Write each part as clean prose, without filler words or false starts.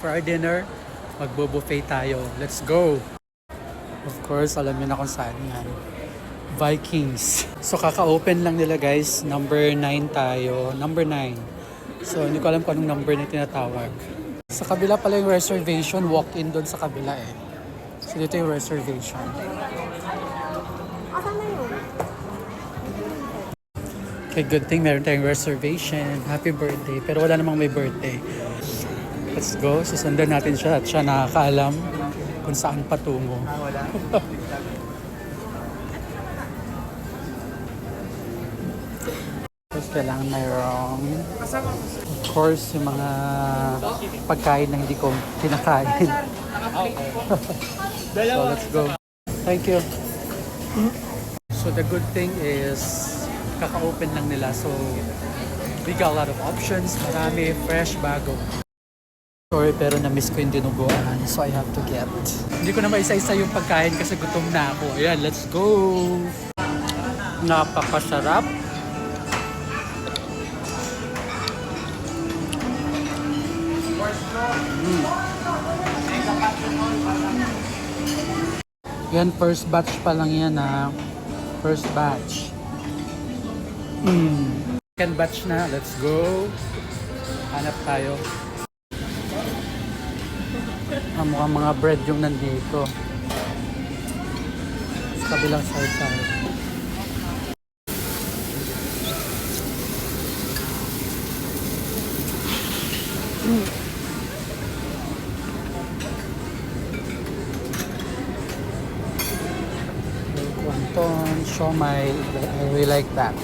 For our dinner, magbo-buffet tayo. Let's go! Of course, alam niyo na kung saan yan. Vikings. So, kaka-open lang nila guys. Number 9 tayo. Number 9. So, hindi ko alam kung anong number na tinatawag. Sa kabila pala yung reservation. Walk-in doon sa kabila eh. So, dito yung reservation. Asan na yun? Okay, good thing meron tayong reservation. Happy birthday. Pero wala namang may birthday. Let's go. Susundan natin siya at siya nakakaalam kung saan patungo. Wala. Tapos kailangan mayroong, of course, yung mga pagkain na hindi ko kinakain. So let's go. Thank you. So the good thing is, kaka-open lang nila. So we got a lot of options. Marami, fresh, bago. Sorry, pero na-miss ko yung dinuguan. So I have to get. Hindi ko na maisa-isa yung pagkain kasi gutom na ako. Ayan, let's go! Napakasarap. Yan, first batch pa lang yan ha. First batch. Second batch na. Let's go. Hanap tayo. Mukhang mga bread yung nandito. Sa kabilang side. Wonton, siomai. I really like that.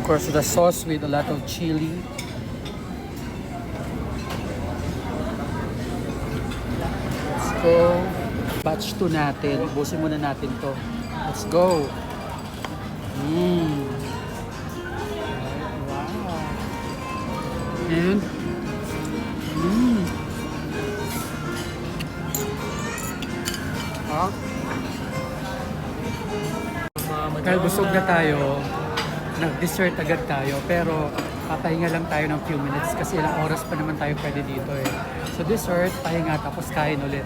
Of course, the sauce with a lot of chili. Let's go. Batch 2 natin. Ubusin muna natin to. Let's go. Wow. And dahil busog na tayo, nag-dessert agad tayo, pero papahinga lang tayo ng few minutes kasi ilang oras pa naman tayo pwede dito eh. So dessert, pahinga, tapos kain ulit.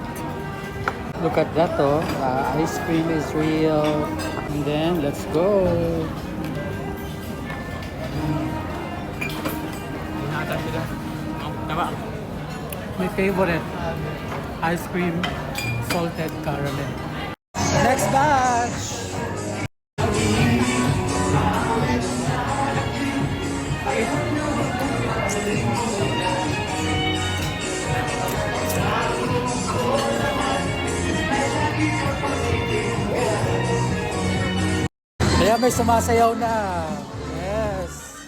Look at that oh, ice cream is real. And then, let's go! My favorite, ice cream, salted caramel. Next batch! Kaya may sumasayaw na. Yes.